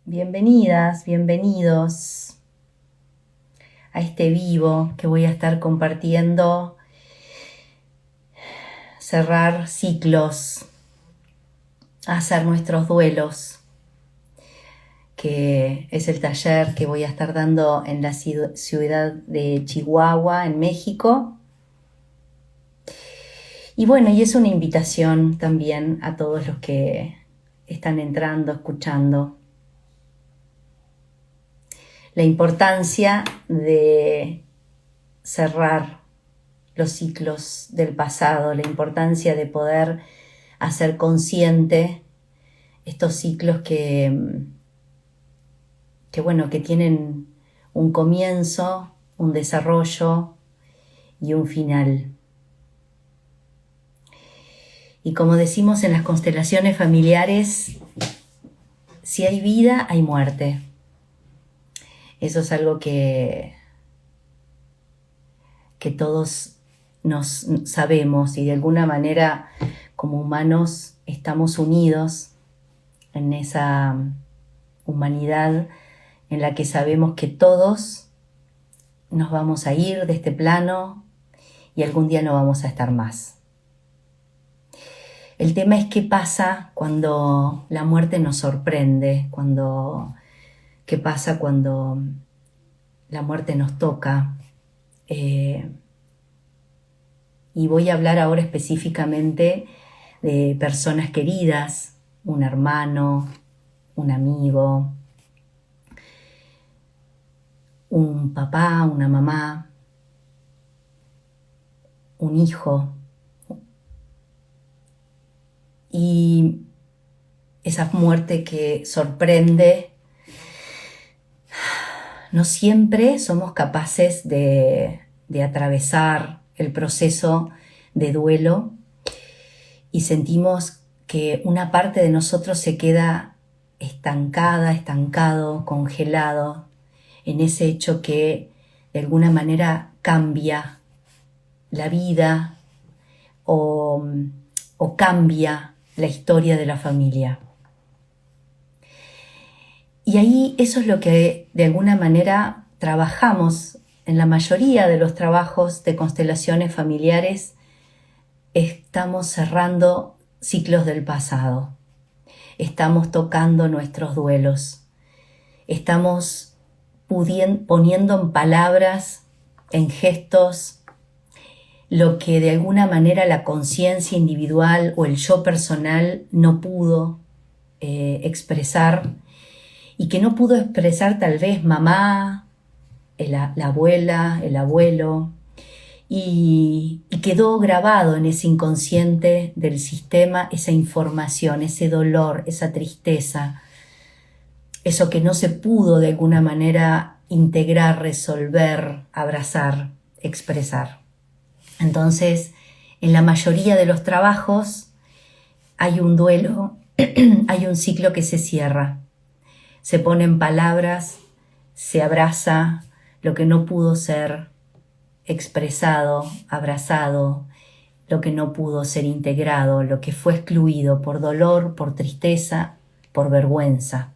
Bienvenidas, bienvenidos a este vivo que voy a estar compartiendo, cerrar ciclos, hacer nuestros duelos, que es el taller que voy a estar dando en la ciudad de Chihuahua, en México. Y bueno, y es una invitación también a todos los que están entrando, escuchando. La importancia de cerrar los ciclos del pasado, la importancia de poder hacer consciente estos ciclos que tienen un comienzo, un desarrollo y un final. Y como decimos en las constelaciones familiares, si hay vida, hay muerte. Eso es algo que todos nos sabemos y de alguna manera como humanos estamos unidos en esa humanidad en la que sabemos que todos nos vamos a ir de este plano y algún día no vamos a estar más. El tema es qué pasa cuando la muerte nos sorprende, qué pasa cuando la muerte nos toca. Y voy a hablar ahora específicamente de personas queridas, un hermano, un amigo, un papá, una mamá, un hijo. Y esa muerte que sorprende, no siempre somos capaces de atravesar el proceso de duelo y sentimos que una parte de nosotros se queda estancado, congelado en ese hecho que de alguna manera cambia la vida o cambia la historia de la familia. Y ahí eso es lo que de alguna manera trabajamos en la mayoría de los trabajos de constelaciones familiares. Estamos cerrando ciclos del pasado, estamos tocando nuestros duelos, estamos poniendo en palabras, en gestos, lo que de alguna manera la conciencia individual o el yo personal no pudo expresar, y que no pudo expresar tal vez mamá, la abuela, el abuelo, y quedó grabado en ese inconsciente del sistema esa información, ese dolor, esa tristeza, eso que no se pudo de alguna manera integrar, resolver, abrazar, expresar. Entonces, en la mayoría de los trabajos hay un duelo, hay un ciclo que se cierra. Se ponen palabras, se abraza lo que no pudo ser expresado, abrazado, lo que no pudo ser integrado, lo que fue excluido por dolor, por tristeza, por vergüenza.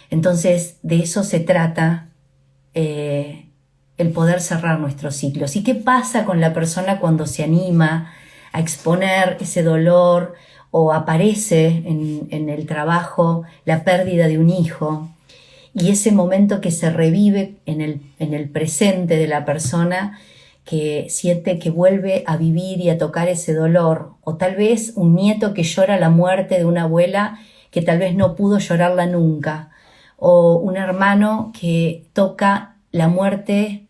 Entonces, de eso se trata el poder cerrar nuestros ciclos. ¿Y qué pasa con la persona cuando se anima a exponer ese dolor o aparece en el trabajo la pérdida de un hijo? Y ese momento que se revive en el presente de la persona, que siente que vuelve a vivir y a tocar ese dolor, o tal vez un nieto que llora la muerte de una abuela que tal vez no pudo llorarla nunca, o un hermano que toca la muerte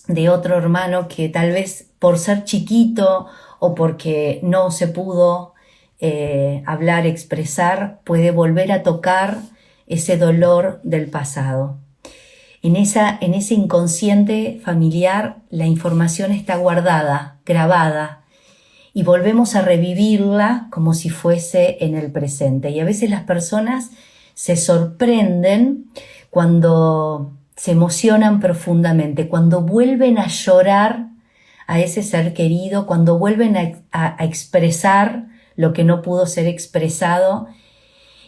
de otro hermano que tal vez por ser chiquito o porque no se pudo hablar, expresar, puede volver a tocar ese dolor del pasado. En ese inconsciente familiar la información está guardada, grabada, y volvemos a revivirla como si fuese en el presente. Y a veces las personas se sorprenden cuando se emocionan profundamente, cuando vuelven a llorar a ese ser querido, cuando vuelven a expresar lo que no pudo ser expresado.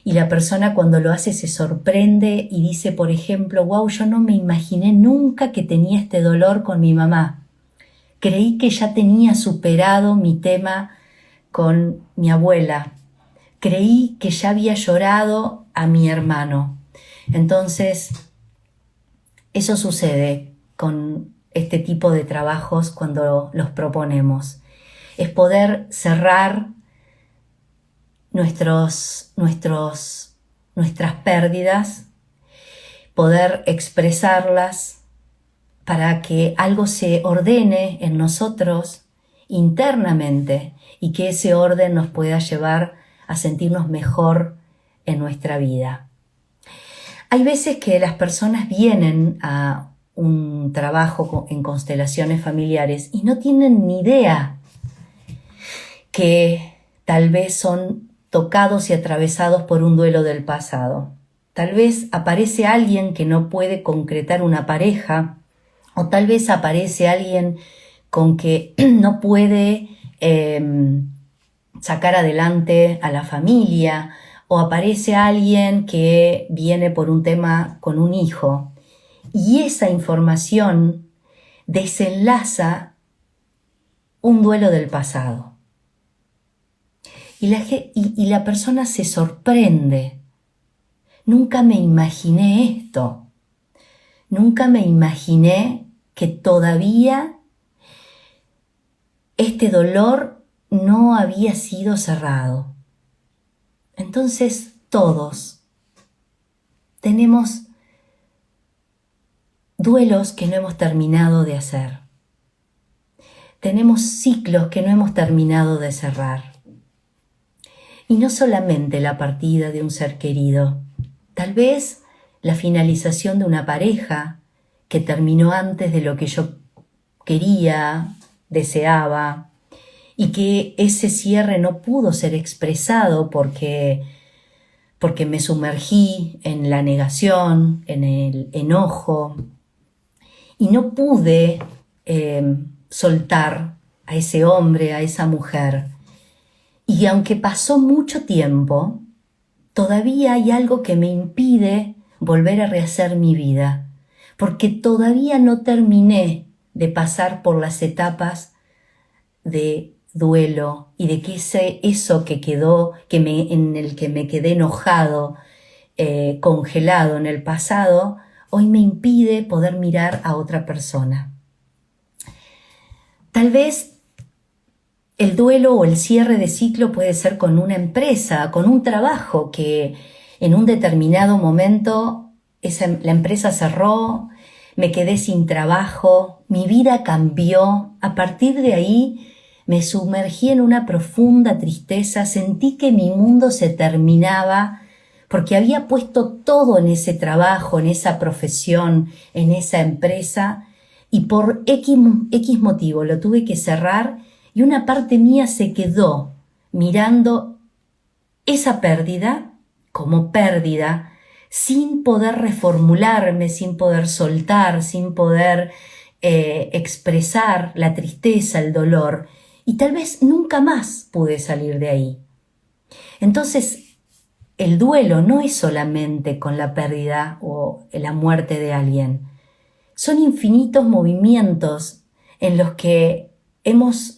y la persona cuando lo hace se sorprende y dice, por ejemplo, wow, yo no me imaginé nunca que tenía este dolor con mi mamá. Creí que ya tenía superado mi tema con mi abuela. Creí que ya había llorado a mi hermano. Entonces, eso sucede con este tipo de trabajos cuando los proponemos. Es poder cerrar nuestras pérdidas, poder expresarlas para que algo se ordene en nosotros internamente y que ese orden nos pueda llevar a sentirnos mejor en nuestra vida. Hay veces que las personas vienen a un trabajo en constelaciones familiares y no tienen ni idea que tal vez son tocados y atravesados por un duelo del pasado. Tal vez aparece alguien que no puede concretar una pareja, o tal vez aparece alguien con que no puede sacar adelante a la familia, o aparece alguien que viene por un tema con un hijo. Y esa información desenlaza un duelo del pasado. Y la persona se sorprende. Nunca me imaginé esto. Nunca me imaginé que todavía este dolor no había sido cerrado. Entonces todos tenemos duelos que no hemos terminado de hacer. Tenemos ciclos que no hemos terminado de cerrar. Y no solamente la partida de un ser querido, tal vez la finalización de una pareja que terminó antes de lo que yo quería, deseaba, y que ese cierre no pudo ser expresado porque me sumergí en la negación, en el enojo, y no pude soltar a ese hombre, a esa mujer. Y aunque pasó mucho tiempo, todavía hay algo que me impide volver a rehacer mi vida, porque todavía no terminé de pasar por las etapas de duelo y de que eso que quedó, en el que me quedé enojado, congelado en el pasado, hoy me impide poder mirar a otra persona. Tal vez el duelo o el cierre de ciclo puede ser con una empresa, con un trabajo que en un determinado momento la empresa cerró, me quedé sin trabajo, mi vida cambió. A partir de ahí me sumergí en una profunda tristeza, sentí que mi mundo se terminaba porque había puesto todo en ese trabajo, en esa profesión, en esa empresa, y por X motivo lo tuve que cerrar. Y una parte mía se quedó mirando esa pérdida como pérdida, sin poder reformularme, sin poder soltar, sin poder expresar la tristeza, el dolor. Y tal vez nunca más pude salir de ahí. Entonces, el duelo no es solamente con la pérdida o la muerte de alguien. Son infinitos movimientos en los que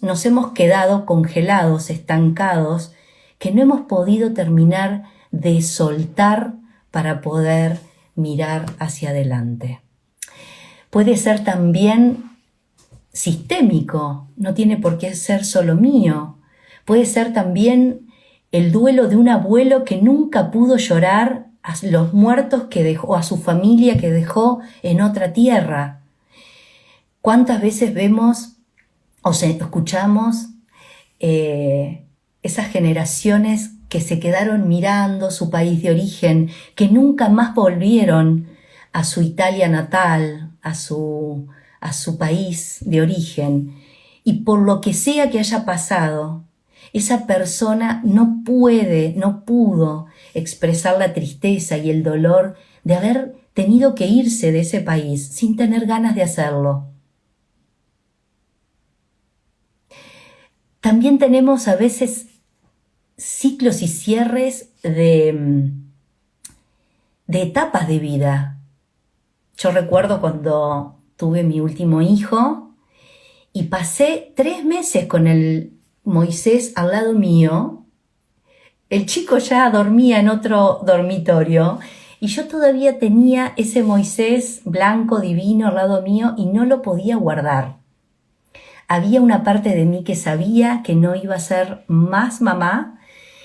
nos hemos quedado congelados, estancados, que no hemos podido terminar de soltar para poder mirar hacia adelante. Puede ser también sistémico, no tiene por qué ser solo mío. Puede ser también el duelo de un abuelo que nunca pudo llorar a los muertos que dejó, a su familia que dejó en otra tierra. ¿Cuántas veces vemos o escuchamos esas generaciones que se quedaron mirando su país de origen, que nunca más volvieron a su Italia natal, a su país de origen, y por lo que sea que haya pasado, esa persona no pudo expresar la tristeza y el dolor de haber tenido que irse de ese país sin tener ganas de hacerlo? También tenemos a veces ciclos y cierres de etapas de vida. Yo recuerdo cuando tuve mi último hijo y pasé 3 meses con el Moisés al lado mío. El chico ya dormía en otro dormitorio y yo todavía tenía ese Moisés blanco, divino al lado mío y no lo podía guardar. Había una parte de mí que sabía que no iba a ser más mamá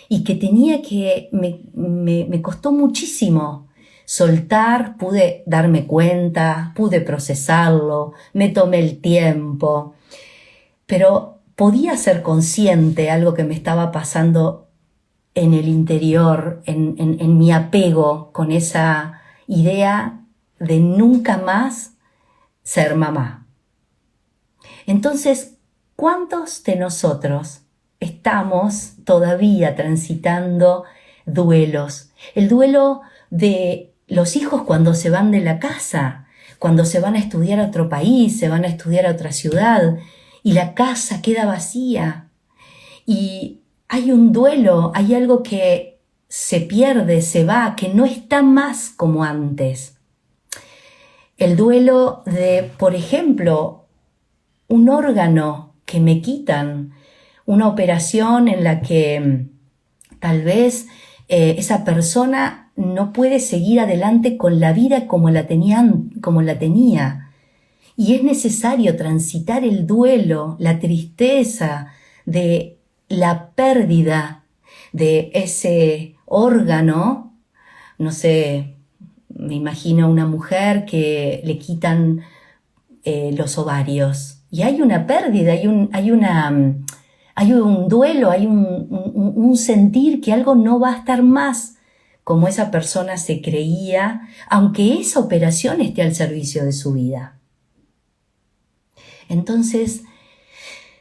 y que tenía que, me costó muchísimo soltar, pude darme cuenta, pude procesarlo, me tomé el tiempo, pero podía ser consciente algo que me estaba pasando en el interior, en mi apego con esa idea de nunca más ser mamá. Entonces, ¿cuántos de nosotros estamos todavía transitando duelos? El duelo de los hijos cuando se van de la casa, cuando se van a estudiar a otro país, se van a estudiar a otra ciudad y la casa queda vacía. Y hay un duelo, hay algo que se pierde, se va, que no está más como antes. El duelo de, por ejemplo, un órgano que me quitan, una operación en la que tal vez esa persona no puede seguir adelante con la vida como la tenía. Y es necesario transitar el duelo, la tristeza de la pérdida de ese órgano. No sé, me imagino una mujer que le quitan los ovarios y hay una pérdida, hay un duelo, hay un sentir que algo no va a estar más como esa persona se creía, aunque esa operación esté al servicio de su vida. Entonces,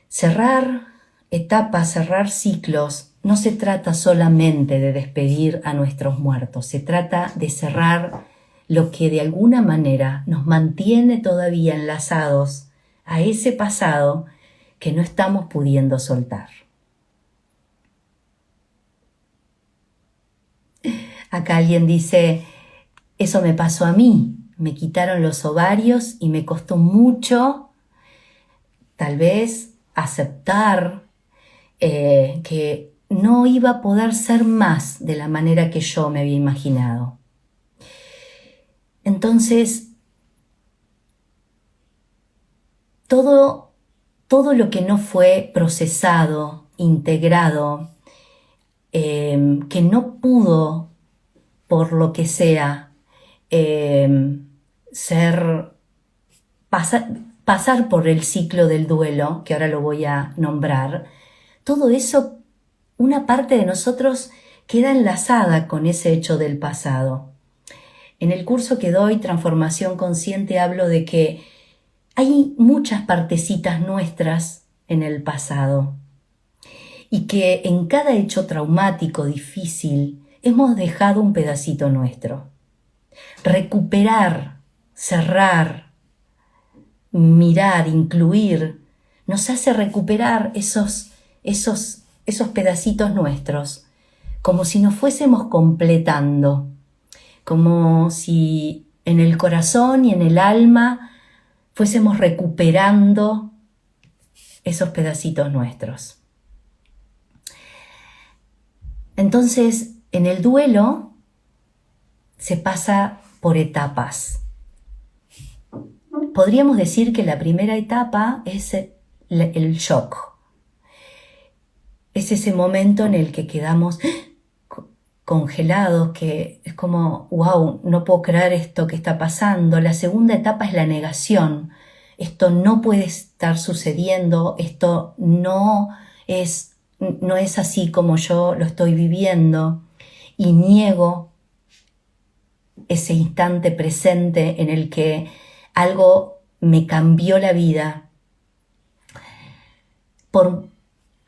cerrar etapas, cerrar ciclos, no se trata solamente de despedir a nuestros muertos, se trata de cerrar lo que de alguna manera nos mantiene todavía enlazados a ese pasado que no estamos pudiendo soltar. Acá alguien dice, eso me pasó a mí, me quitaron los ovarios y me costó mucho tal vez aceptar que no iba a poder ser más de la manera que yo me había imaginado. Entonces, todo lo que no fue procesado, integrado, que no pudo, por lo que sea, pasar por el ciclo del duelo, que ahora lo voy a nombrar, todo eso, una parte de nosotros queda enlazada con ese hecho del pasado. En el curso que doy, Transformación Consciente, hablo de que hay muchas partecitas nuestras en el pasado y que en cada hecho traumático, difícil, hemos dejado un pedacito nuestro. Recuperar, cerrar, mirar, incluir, nos hace recuperar esos pedacitos nuestros, como si nos fuésemos completando, como si en el corazón y en el alma fuésemos recuperando esos pedacitos nuestros. Entonces, en el duelo se pasa por etapas. Podríamos decir que la primera etapa es el shock. Es ese momento en el que quedamos congelados, que es como, wow, no puedo creer esto que está pasando. La segunda etapa es la negación. Esto no puede estar sucediendo, esto no es así como yo lo estoy viviendo, y niego ese instante presente en el que algo me cambió la vida.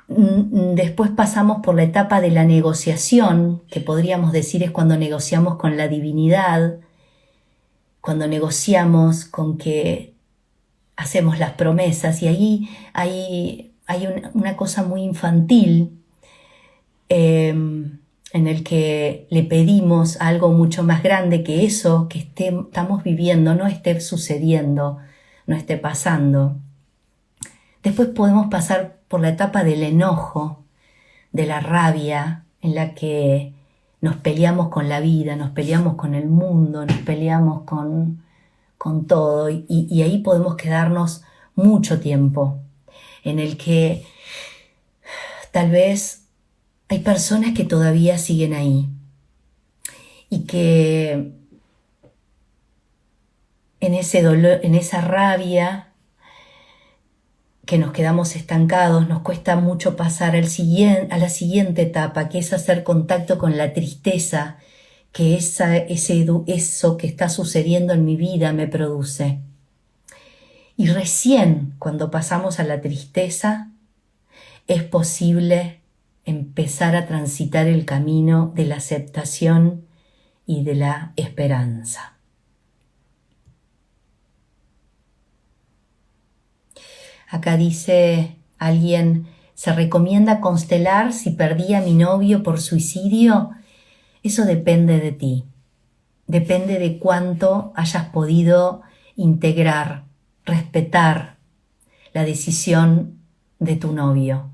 Después pasamos por la etapa de la negociación, que podríamos decir es cuando negociamos con la divinidad, cuando negociamos con que hacemos las promesas, y ahí hay una cosa muy infantil, en el que le pedimos algo mucho más grande, que eso que estamos viviendo no esté sucediendo, no esté pasando. Después podemos pasar por la etapa del enojo, de la rabia, en la que nos peleamos con la vida, nos peleamos con el mundo, nos peleamos con todo, y ahí podemos quedarnos mucho tiempo, en el que tal vez hay personas que todavía siguen ahí y que en ese dolor, en esa rabia que nos quedamos estancados, nos cuesta mucho pasar a la siguiente etapa, que es hacer contacto con la tristeza que eso que está sucediendo en mi vida me produce. Y recién cuando pasamos a la tristeza es posible empezar a transitar el camino de la aceptación y de la esperanza. Acá dice alguien, ¿se recomienda constelar si perdí a mi novio por suicidio? Eso depende de ti. Depende de cuánto hayas podido integrar, respetar la decisión de tu novio.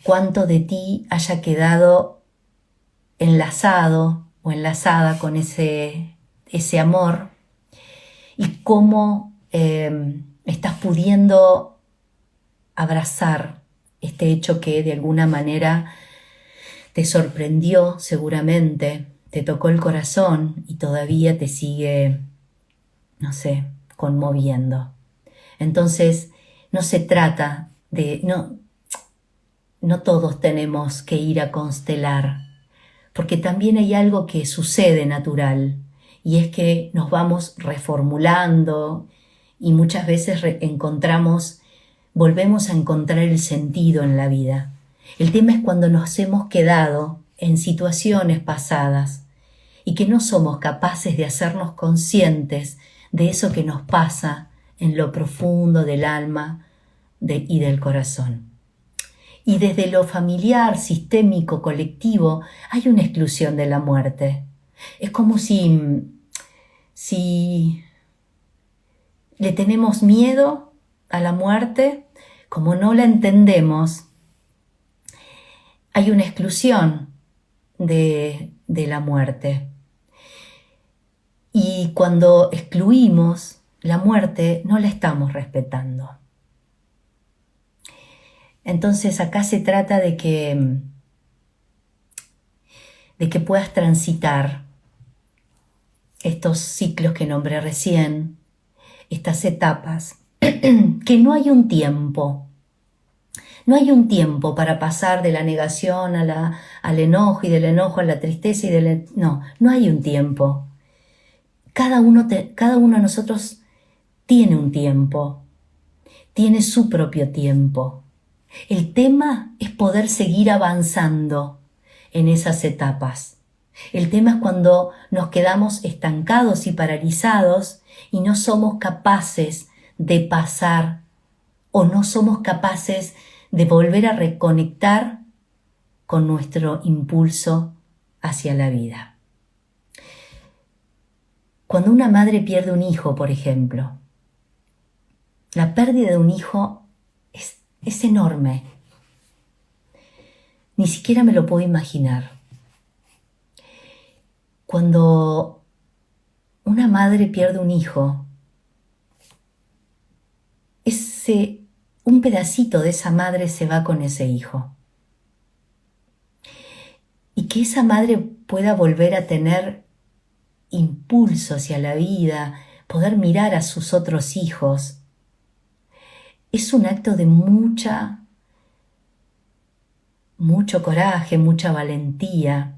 Cuánto de ti haya quedado enlazado o enlazada con ese amor, y cómo estás pudiendo abrazar este hecho que de alguna manera te sorprendió seguramente, te tocó el corazón y todavía te sigue, no sé, conmoviendo. Entonces, no se trata de... No todos tenemos que ir a constelar, porque también hay algo que sucede natural, y es que nos vamos reformulando y muchas veces volvemos a encontrar el sentido en la vida. El tema es cuando nos hemos quedado en situaciones pasadas y que no somos capaces de hacernos conscientes de eso que nos pasa en lo profundo del alma y del corazón. Y desde lo familiar, sistémico, colectivo, hay una exclusión de la muerte. Es como si le tenemos miedo a la muerte, como no la entendemos, hay una exclusión de la muerte. Y cuando excluimos la muerte, no la estamos respetando. Entonces acá se trata de que puedas transitar estos ciclos que nombré recién, estas etapas, que no hay un tiempo. No hay un tiempo para pasar de la negación al enojo, y del enojo a la tristeza, no hay un tiempo. Cada uno de nosotros tiene un tiempo, tiene su propio tiempo. El tema es poder seguir avanzando en esas etapas. El tema es cuando nos quedamos estancados y paralizados y no somos capaces de pasar, o no somos capaces de volver a reconectar con nuestro impulso hacia la vida. Cuando una madre pierde un hijo, por ejemplo, la pérdida de un hijo es enorme. Ni siquiera me lo puedo imaginar. Cuando una madre pierde un hijo, un pedacito de esa madre se va con ese hijo. Y que esa madre pueda volver a tener impulso hacia la vida, poder mirar a sus otros hijos, es un acto de mucho coraje, mucha valentía.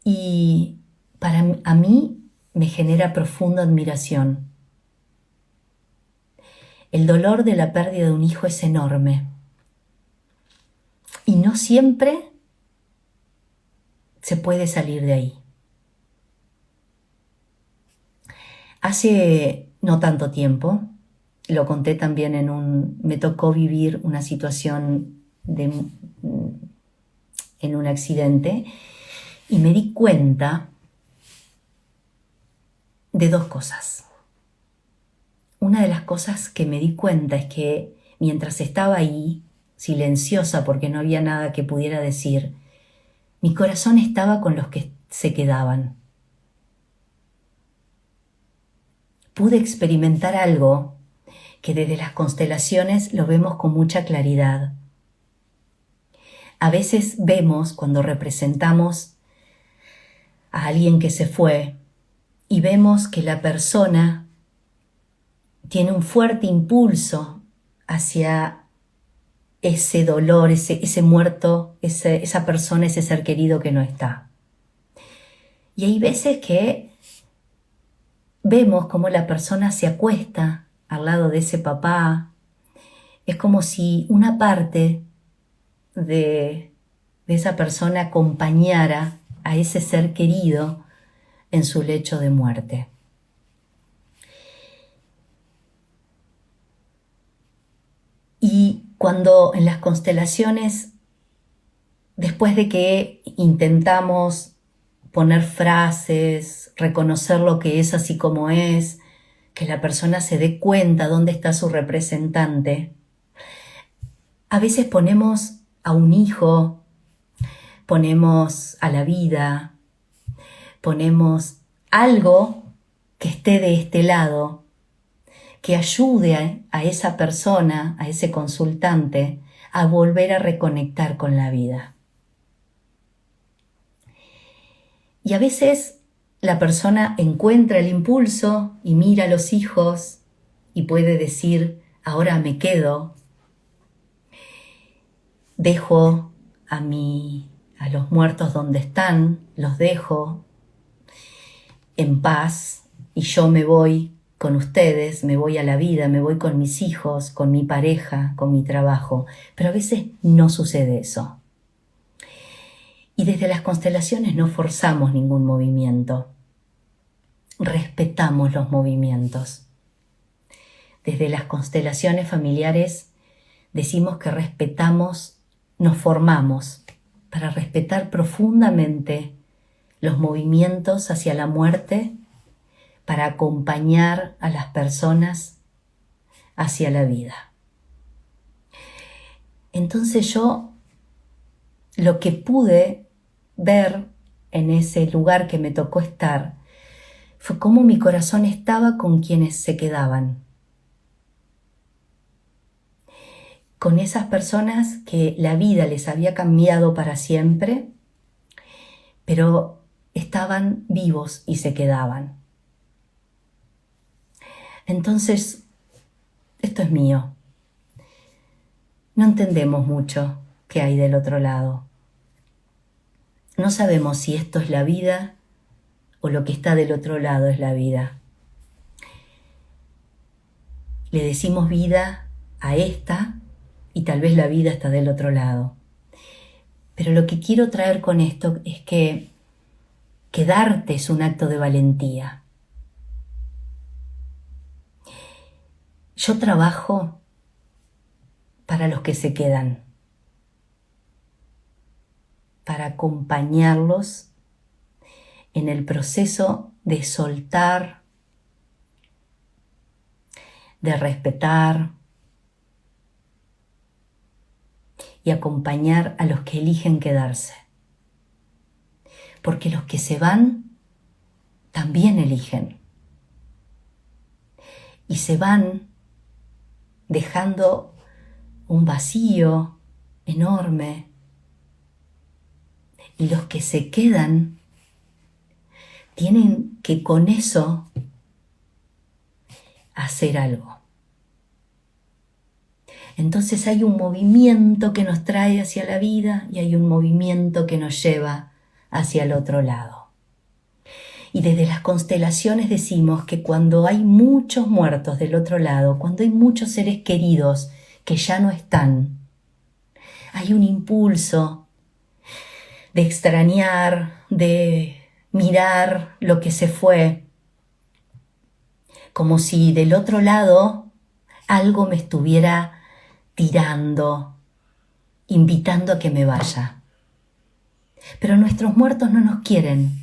Y a mí me genera profunda admiración. El dolor de la pérdida de un hijo es enorme. Y no siempre se puede salir de ahí. Hace no tanto tiempo, lo conté también me tocó vivir una situación en un accidente y me di cuenta de dos cosas. Una de las cosas que me di cuenta es que mientras estaba ahí, silenciosa porque no había nada que pudiera decir, mi corazón estaba con los que se quedaban. Pude experimentar algo que desde las constelaciones lo vemos con mucha claridad. A veces vemos cuando representamos a alguien que se fue y vemos que la persona tiene un fuerte impulso hacia ese dolor, ese muerto, esa persona, ese ser querido que no está. Y hay veces que vemos cómo la persona se acuesta al lado de ese papá. Es como si una parte de esa persona acompañara a ese ser querido en su lecho de muerte. Y cuando en las constelaciones, después de que intentamos poner frases, reconocer lo que es así como es, que la persona se dé cuenta dónde está su representante, a veces ponemos a un hijo, ponemos a la vida, ponemos algo que esté de este lado, que ayude a esa persona, a ese consultante, a volver a reconectar con la vida. Y a veces la persona encuentra el impulso y mira a los hijos y puede decir, ahora me quedo, dejo a los muertos donde están, los dejo en paz y yo me voy con ustedes, me voy a la vida, me voy con mis hijos, con mi pareja, con mi trabajo. Pero a veces no sucede eso. Y desde las constelaciones no forzamos ningún movimiento. Respetamos los movimientos. Desde las constelaciones familiares decimos que respetamos, nos formamos para respetar profundamente los movimientos hacia la muerte, para acompañar a las personas hacia la vida. Entonces yo lo que pude ver en ese lugar que me tocó estar fue cómo mi corazón estaba con quienes se quedaban, con esas personas que la vida les había cambiado para siempre, pero estaban vivos y se quedaban. Entonces, esto es mío. No entendemos mucho qué hay del otro lado. No sabemos si esto es la vida o lo que está del otro lado es la vida. Le decimos vida a esta y tal vez la vida está del otro lado. Pero lo que quiero traer con esto es que quedarte es un acto de valentía. Yo trabajo para los que se quedan, para acompañarlos en el proceso de soltar, de respetar y acompañar a los que eligen quedarse. Porque los que se van también eligen. Y se van dejando un vacío enorme. Y los que se quedan tienen que con eso hacer algo. Entonces hay un movimiento que nos trae hacia la vida y hay un movimiento que nos lleva hacia el otro lado. Y desde las constelaciones decimos que cuando hay muchos muertos del otro lado, cuando hay muchos seres queridos que ya no están, hay un impulso de extrañar, de mirar lo que se fue, como si del otro lado algo me estuviera tirando, invitando a que me vaya. Pero nuestros muertos no nos quieren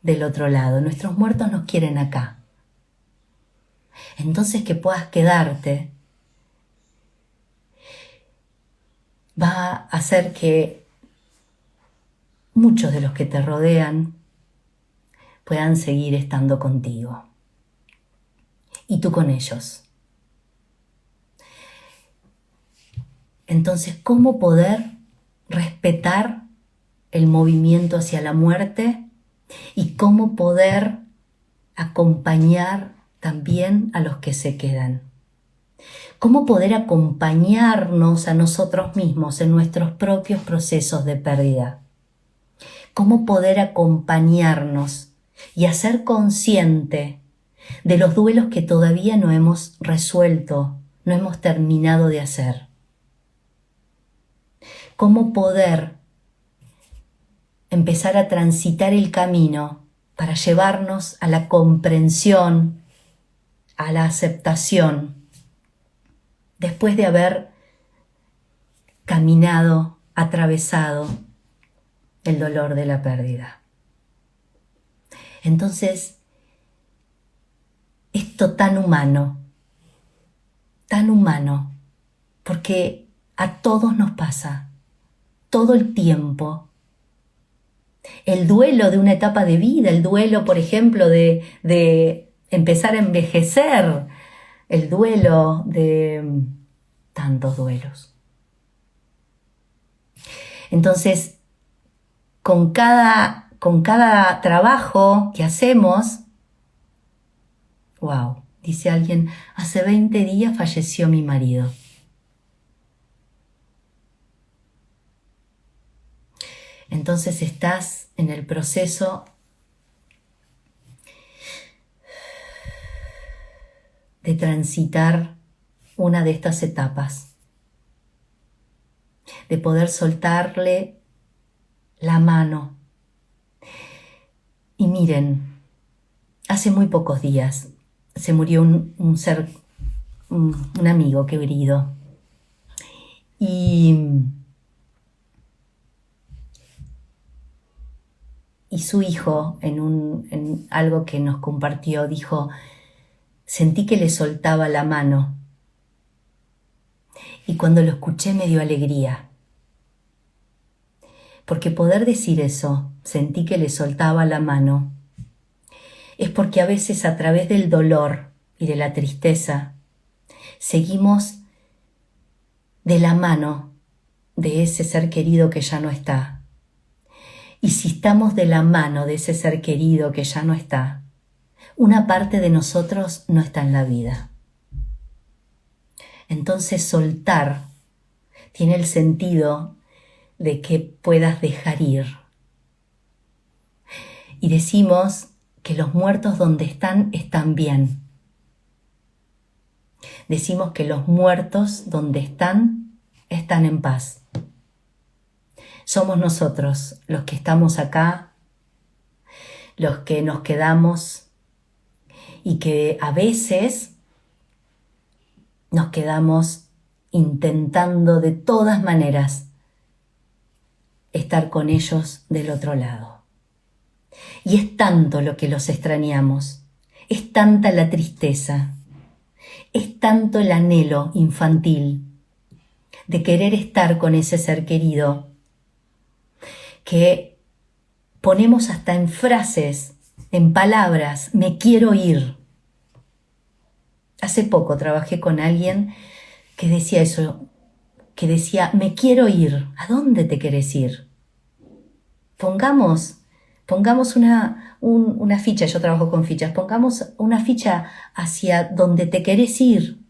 del otro lado, nuestros muertos nos quieren acá. Entonces que puedas quedarte va a hacer que muchos de los que te rodean puedan seguir estando contigo y tú con ellos. Entonces, ¿cómo poder respetar el movimiento hacia la muerte y cómo poder acompañar también a los que se quedan? ¿Cómo poder acompañarnos a nosotros mismos en nuestros propios procesos de pérdida? ¿Cómo poder acompañarnos y hacer consciente de los duelos que todavía no hemos resuelto, no hemos terminado de hacer? ¿Cómo poder empezar a transitar el camino para llevarnos a la comprensión, a la aceptación, después de haber caminado, atravesado el dolor de la pérdida? Entonces, esto tan humano, porque a todos nos pasa, todo el tiempo. El duelo de una etapa de vida, el duelo, por ejemplo, de empezar a envejecer, el duelo de tantos duelos. Entonces, con cada trabajo que hacemos, wow, dice alguien, hace 20 días falleció mi marido. Entonces estás en el proceso de transitar una de estas etapas, de poder soltarle la mano. Y miren, hace muy pocos días se murió un amigo querido. Y su hijo, en algo que nos compartió, dijo, sentí que le soltaba la mano. Y cuando lo escuché me dio alegría. Porque poder decir eso, sentí que le soltaba la mano, es porque a veces a través del dolor y de la tristeza, seguimos de la mano de ese ser querido que ya no está. Y si estamos de la mano de ese ser querido que ya no está, una parte de nosotros no está en la vida. Entonces soltar tiene el sentido de que puedas dejar ir. Y decimos que los muertos donde están bien. Decimos que los muertos donde están en paz. Somos nosotros los que estamos acá, los que nos quedamos y que a veces nos quedamos intentando de todas maneras estar con ellos del otro lado. Y es tanto lo que los extrañamos, es tanta la tristeza, es tanto el anhelo infantil de querer estar con ese ser querido, que ponemos hasta en frases, en palabras, me quiero ir. Hace poco trabajé con alguien que decía eso, que decía, me quiero ir. ¿A dónde te querés ir? Pongamos una ficha, yo trabajo con fichas, pongamos una ficha hacia donde te querés ir.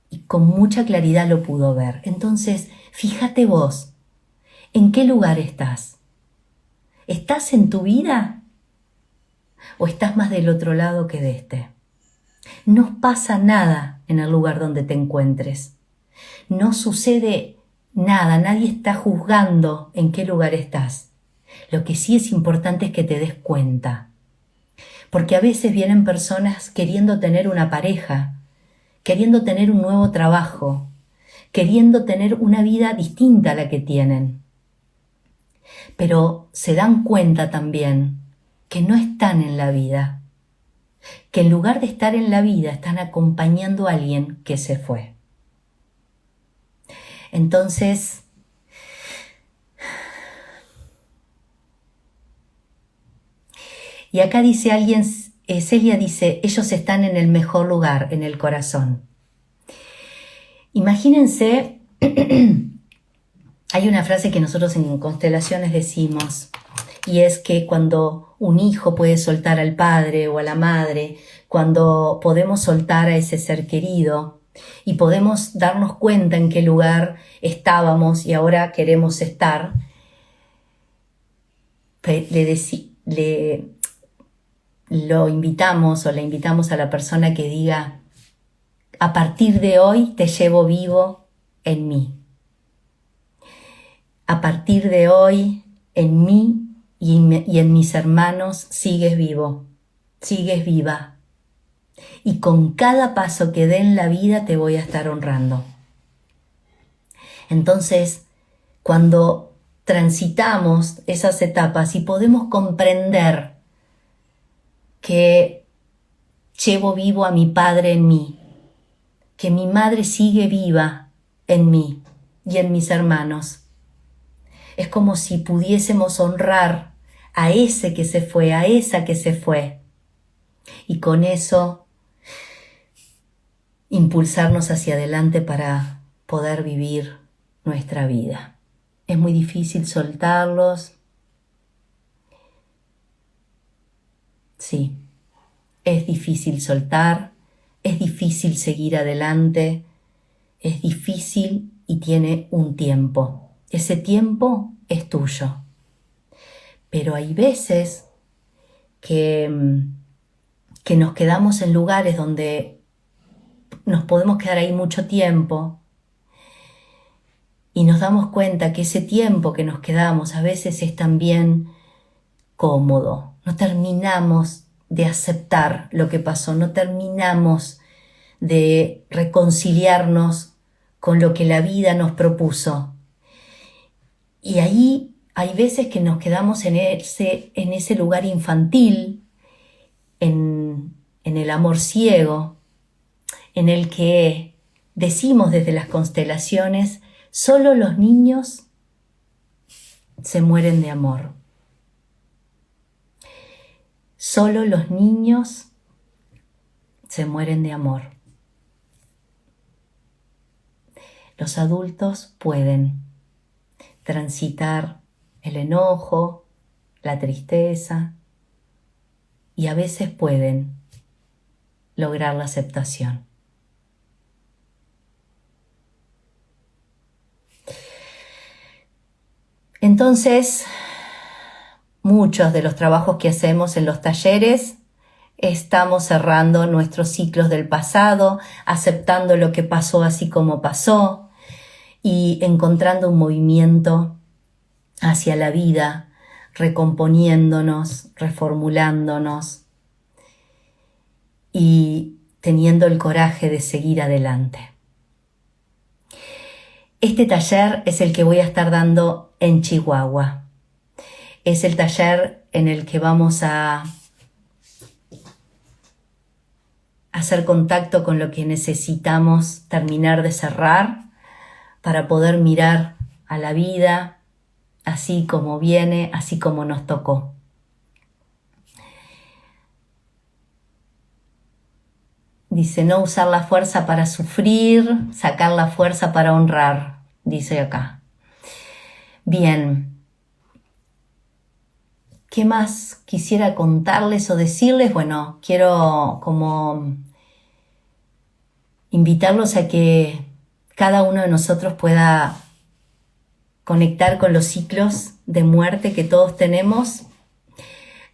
Y con mucha claridad lo pudo ver. Entonces, fíjate vos, ¿en qué lugar estás? ¿Estás en tu vida? ¿O estás más del otro lado que de este? No pasa nada en el lugar donde te encuentres. No sucede nada, nadie está juzgando en qué lugar estás. Lo que sí es importante es que te des cuenta. Porque a veces vienen personas queriendo tener una pareja, queriendo tener un nuevo trabajo, queriendo tener una vida distinta a la que tienen. pero se dan cuenta también que no están en la vida, que en lugar de estar en la vida están acompañando a alguien que se fue. Entonces, y acá dice alguien, Celia dice, ellos están en el mejor lugar, en el corazón. Imagínense, hay una frase que nosotros en constelaciones decimos, y es que cuando un hijo puede soltar al padre o a la madre, cuando podemos soltar a ese ser querido y podemos darnos cuenta en qué lugar estábamos y ahora queremos estar, lo invitamos o le invitamos a la persona que diga, a partir de hoy te llevo vivo en mí. A partir de hoy en mí y en mis hermanos sigues vivo, sigues viva. Y con cada paso que dé en la vida te voy a estar honrando. Entonces, cuando transitamos esas etapas y podemos comprender que llevo vivo a mi padre en mí, que mi madre sigue viva en mí y en mis hermanos, es como si pudiésemos honrar a ese que se fue, a esa que se fue, y con eso impulsarnos hacia adelante para poder vivir nuestra vida. Es muy difícil soltarlos. Sí, es difícil soltar, es difícil seguir adelante, es difícil y tiene un tiempo. Ese tiempo es tuyo. Pero hay veces que nos quedamos en lugares donde nos podemos quedar ahí mucho tiempo y nos damos cuenta que ese tiempo que nos quedamos a veces es también cómodo. No terminamos de aceptar lo que pasó, no terminamos de reconciliarnos con lo que la vida nos propuso. Y ahí hay veces que nos quedamos en ese lugar infantil, en el amor ciego, en el que decimos desde las constelaciones, solo los niños se mueren de amor. Solo los niños se mueren de amor. Los adultos pueden transitar el enojo, la tristeza y a veces pueden lograr la aceptación. Entonces, muchos de los trabajos que hacemos en los talleres estamos cerrando nuestros ciclos del pasado, aceptando lo que pasó así como pasó y encontrando un movimiento hacia la vida, recomponiéndonos, reformulándonos y teniendo el coraje de seguir adelante. Este taller es el que voy a estar dando en Chihuahua. Es el taller en el que vamos a hacer contacto con lo que necesitamos terminar de cerrar para poder mirar a la vida así como viene, así como nos tocó. Dice, no usar la fuerza para sufrir, sacar la fuerza para honrar, dice acá. Bien. ¿Qué más quisiera contarles o decirles? Bueno, quiero como invitarlos a que cada uno de nosotros pueda conectar con los ciclos de muerte que todos tenemos,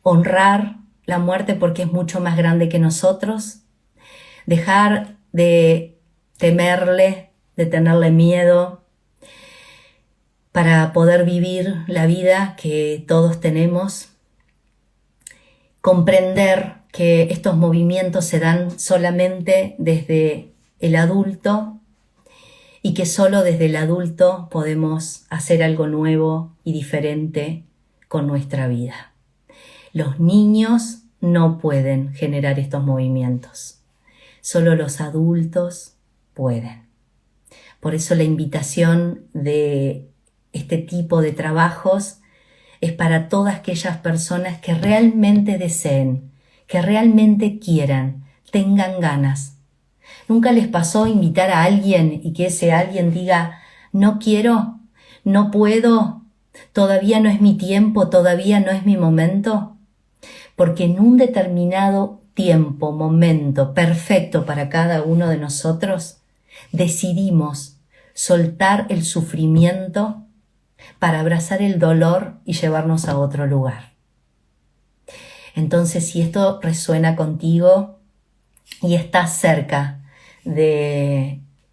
honrar la muerte porque es mucho más grande que nosotros, dejar de temerle, de tenerle miedo, para poder vivir la vida que todos tenemos, comprender que estos movimientos se dan solamente desde el adulto y que solo desde el adulto podemos hacer algo nuevo y diferente con nuestra vida. Los niños no pueden generar estos movimientos, solo los adultos pueden. Por eso la invitación de este tipo de trabajos es para todas aquellas personas que realmente deseen, que realmente quieran, tengan ganas. ¿Nunca les pasó invitar a alguien y que ese alguien diga, no quiero, no puedo, todavía no es mi tiempo, todavía no es mi momento? Porque en un determinado tiempo, momento perfecto para cada uno de nosotros, decidimos soltar el sufrimiento para abrazar el dolor y llevarnos a otro lugar. Entonces, si esto resuena contigo y estás cerca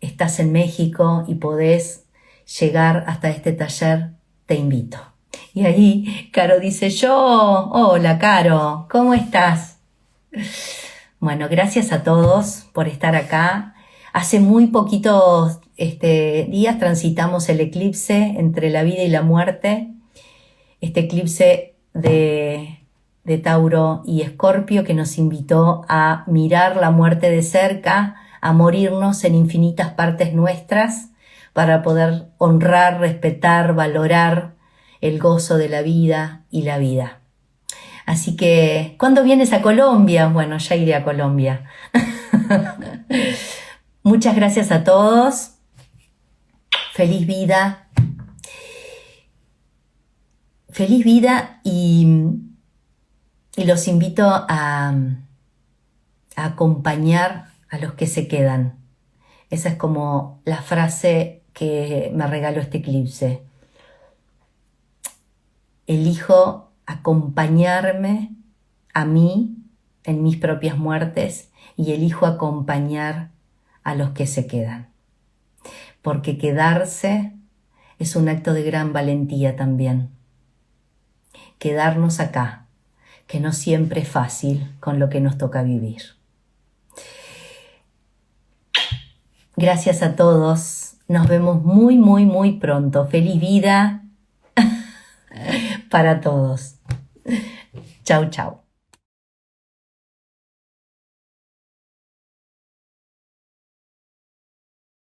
estás en México y podés llegar hasta este taller, te invito. Y ahí Caro dice, hola Caro, ¿cómo estás? Bueno, gracias a todos por estar acá. Hace muy poquitos días transitamos el eclipse entre la vida y la muerte, este eclipse de Tauro y Escorpio que nos invitó a mirar la muerte de cerca, a morirnos en infinitas partes nuestras para poder honrar, respetar, valorar el gozo de la vida y la vida. Así que, ¿cuándo vienes a Colombia? Bueno, ya iré a Colombia. Muchas gracias a todos. Feliz vida. Feliz vida y los invito a acompañar a los que se quedan. Esa es como la frase que me regaló este eclipse. Elijo acompañarme a mí en mis propias muertes y elijo acompañar a los que se quedan. Porque quedarse es un acto de gran valentía también. Quedarnos acá, que no siempre es fácil con lo que nos toca vivir. Gracias a todos. Nos vemos muy, muy, muy pronto. Feliz vida para todos. Chau, chau.